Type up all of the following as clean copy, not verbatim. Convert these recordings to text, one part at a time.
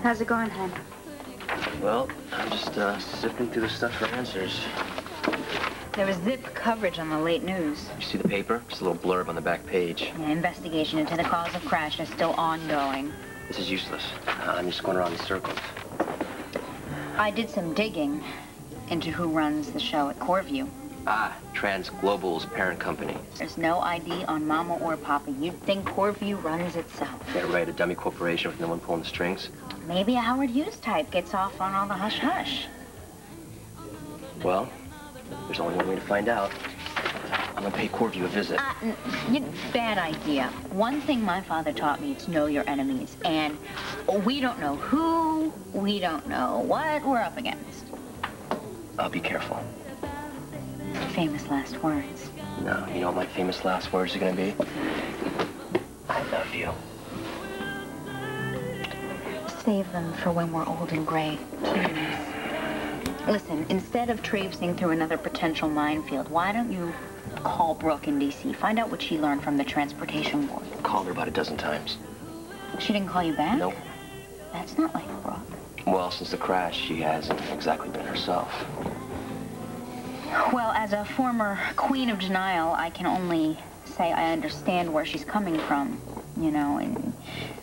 How's it going, hon? Well, I'm just sifting through the stuff for answers. There was zip coverage on the late news. You see the paper? Just a little blurb on the back page. Yeah, investigation into the cause of crash is still ongoing. This is useless. I'm just going around in circles. I did some digging into who runs the show at Coreview. Ah, Trans Global's parent company. There's no ID on Mama or Papa. You'd think Coreview runs itself. They're right, a dummy corporation with no one pulling the strings. Maybe a Howard Hughes type gets off on all the hush-hush. Well, there's only one way to find out. I'm gonna pay Coreview a visit. Bad idea. One thing my father taught me is know your enemies. And we don't know who, we don't know what we're up against. I'll be careful. Famous last words. No, you know what my famous last words are gonna be? I love you. Save them for when we're old and gray, please. Listen, instead of traipsing through another potential minefield, why don't you call Brooke in D.C., find out what she learned from the transportation board? Called her about a dozen times. She didn't call you back? Nope. That's not like Brooke. Well, since the crash, she hasn't exactly been herself. Well, as a former queen of denial, I can only say I understand where she's coming from, you know, and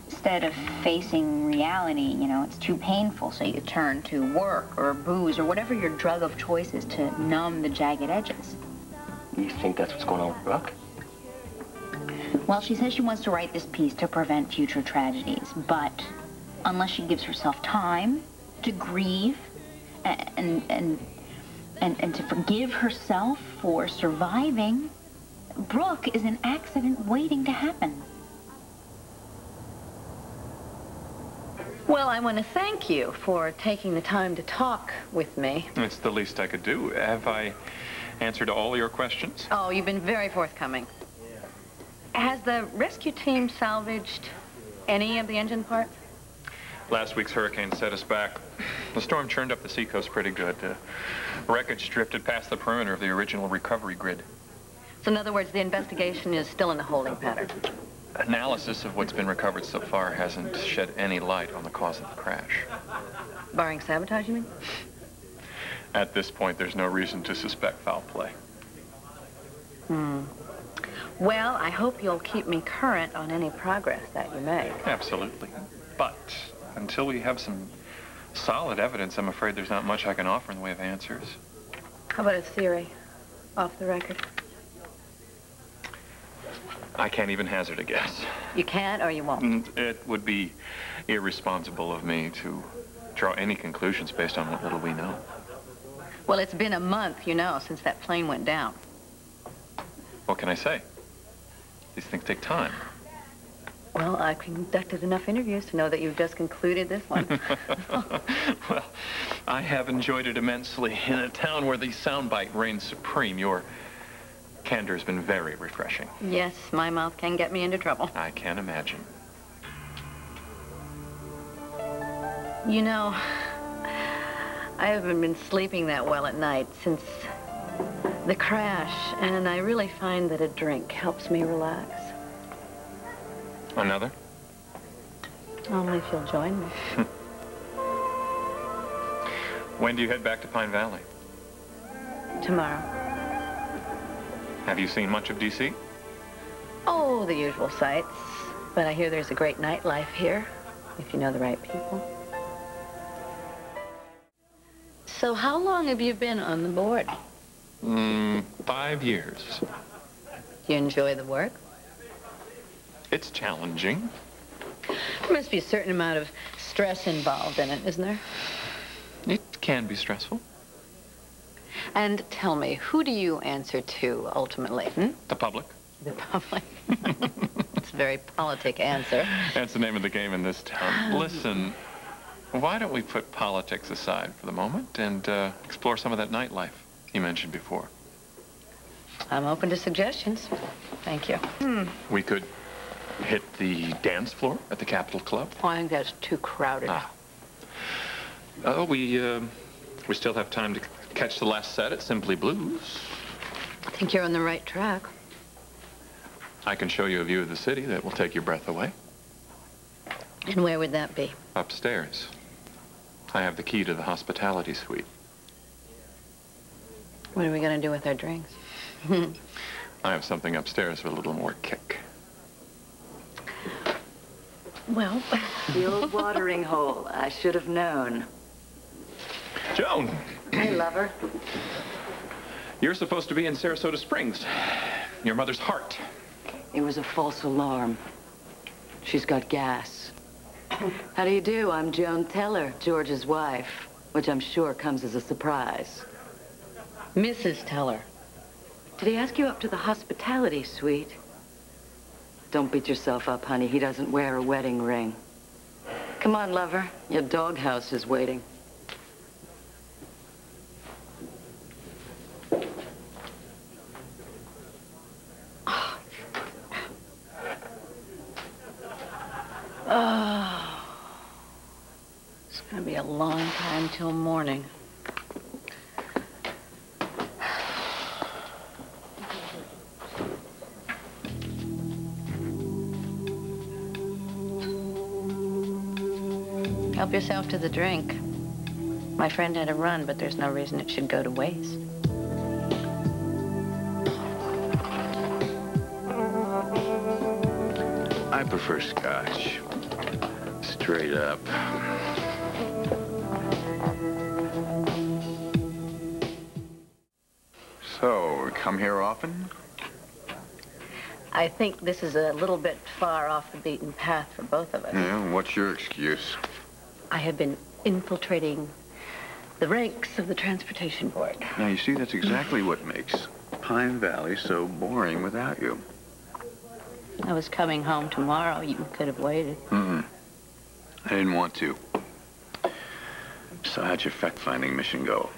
instead of facing reality, you know, it's too painful, so you turn to work or booze or whatever your drug of choice is to numb the jagged edges. You think that's what's going on with Brooke? Well, she says she wants to write this piece to prevent future tragedies, but unless she gives herself time to grieve and to forgive herself for surviving, Brooke is an accident waiting to happen. Well, I want to thank you for taking the time to talk with me. It's the least I could do. Have I answered all your questions? Oh, you've been very forthcoming. Has the rescue team salvaged any of the engine parts? Last week's hurricane set us back. The storm churned up the seacoast pretty good. Wreckage drifted past the perimeter of the original recovery grid. So in other words, the investigation is still in the holding pattern. Analysis of what's been recovered so far hasn't shed any light on the cause of the crash. Barring sabotage, you mean? At this point, there's no reason to suspect foul play. Well, I hope you'll keep me current on any progress that you make. Absolutely. But until we have some solid evidence, I'm afraid there's not much I can offer in the way of answers. How about a theory, off the record? I can't even hazard a guess. You can't or you won't? It would be irresponsible of me to draw any conclusions based on what little we know. Well, it's been a month, you know, since that plane went down. What can I say? These things take time. Well, I've conducted enough interviews to know that you've just concluded this one. Well, I have enjoyed it immensely in a town where the soundbite reigns supreme. Your candor has been very refreshing. Yes, my mouth can get me into trouble. I can imagine. You know, I haven't been sleeping that well at night since the crash, and I really find that a drink helps me relax. Another? Only if you'll join me. When do you head back to Pine Valley? Tomorrow. Have you seen much of D.C.? Oh, the usual sights. But I hear there's a great nightlife here, if you know the right people. So how long have you been on the board? 5 years. Do you enjoy the work? It's challenging. There must be a certain amount of stress involved in it, isn't there? It can be stressful. And tell me, who do you answer to, ultimately? The public. The public. It's a very politic answer. That's the name of the game in this town. Listen, why don't we put politics aside for the moment and explore some of that nightlife you mentioned before? I'm open to suggestions. Thank you. We could hit the dance floor at the Capitol Club. Oh, I think that's too crowded. Oh, we still have time to catch the last set at Simply Blues. I think you're on the right track. I can show you a view of the city that will take your breath away. And where would that be? Upstairs. I have the key to the hospitality suite. What are we going to do with our drinks? I have something upstairs with a little more kick. Well... The old watering hole. I should have known. Joan! Hey, lover. You're supposed to be in Sarasota Springs. Your mother's heart. It was a false alarm. She's got gas. How do you do? I'm Joan Teller, George's wife, which I'm sure comes as a surprise. Mrs. Teller. Did he ask you up to the hospitality suite? Don't beat yourself up, honey. He doesn't wear a wedding ring. Come on, lover. Your doghouse is waiting. Oh, it's going to be a long time till morning. Help yourself to the drink. My friend had a run, but there's no reason it should go to waste. I prefer scotch. Straight up. So, we come here often? I think this is a little bit far off the beaten path for both of us. Yeah, what's your excuse? I have been infiltrating the ranks of the Transportation Board. Now, you see, that's exactly what makes Pine Valley so boring without you. I was coming home tomorrow. You could have waited. I didn't want to. So how'd your fact-finding mission go?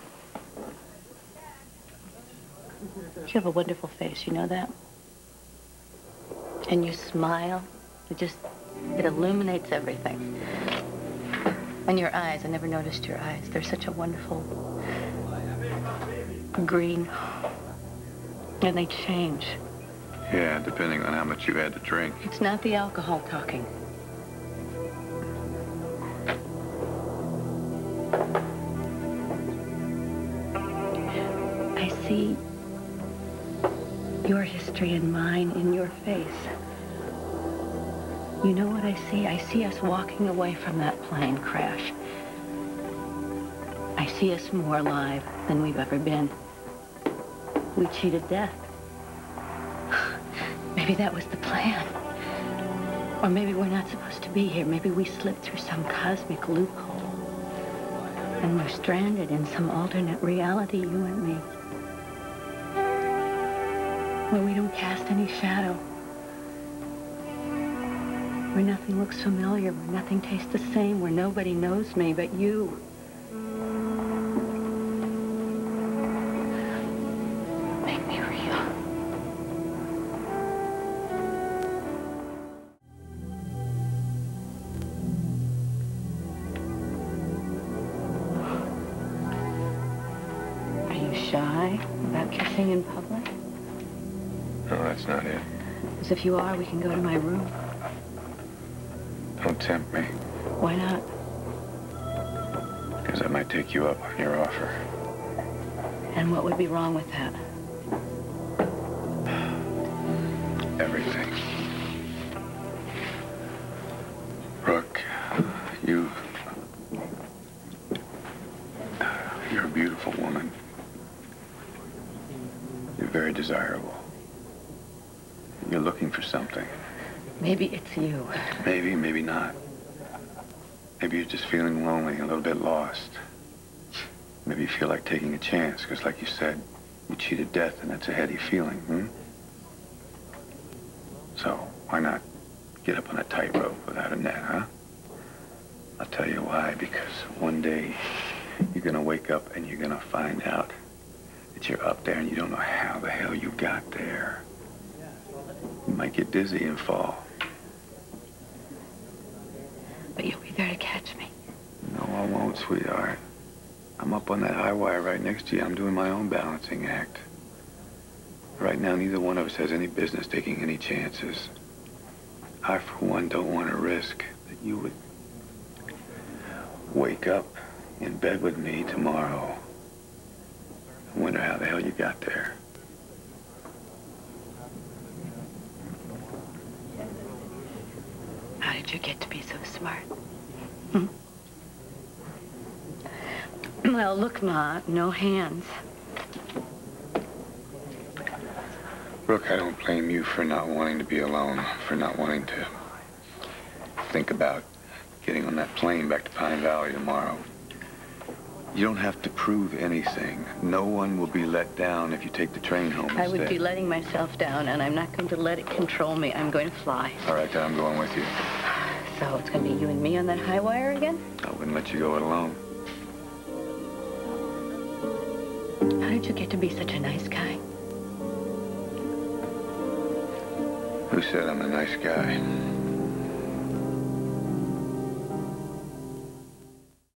You have a wonderful face, you know that? And you smile. It illuminates everything. And your eyes, I never noticed your eyes. They're such a wonderful green. And they change. Yeah, depending on how much you had to drink. It's not the alcohol talking. I see your history and mine in your face. You know what I see? I see us walking away from that plane crash. I see us more alive than we've ever been. We cheated death. Maybe that was the plan. Or maybe we're not supposed to be here. Maybe we slipped through some cosmic loophole. And we're stranded in some alternate reality, you and me. Where we don't cast any shadow. Where nothing looks familiar, where nothing tastes the same, where nobody knows me but you. Make me real. Are you shy about kissing in public? No, that's not it. Because if you are, we can go to my room. Don't tempt me, Why not? because I might take you up on your offer. And what would be wrong with that? Everything. Brooke, you're a beautiful woman. You're very desirable. You're looking for something. Maybe it's you. Maybe, maybe not. Maybe you're just feeling lonely, a little bit lost. Maybe you feel like taking a chance, because like you said, you cheated death, and that's a heady feeling, So, why not get up on a tightrope without a net, huh? I'll tell you why, because one day you're gonna wake up and you're gonna find out that you're up there and you don't know how the hell you got there. You might get dizzy and fall. But you'll be there to catch me. No, I won't, sweetheart. I'm up on that high wire right next to you. I'm doing my own balancing act. Right now, neither one of us has any business taking any chances. I, for one, don't want to risk that you would wake up in bed with me tomorrow. I wonder how the hell you got there. How did you get to be so smart? Hmm? Well, look, Ma, no hands. Brooke, I don't blame you for not wanting to be alone, for not wanting to think about getting on that plane back to Pine Valley tomorrow. You don't have to prove anything. No one will be let down if you take the train home instead. I would be letting myself down, and I'm not going to let it control me. I'm going to fly. All right, then I'm going with you. So it's going to be you and me on that high wire again? I wouldn't let you go it alone. How did you get to be such a nice guy? Who said I'm a nice guy?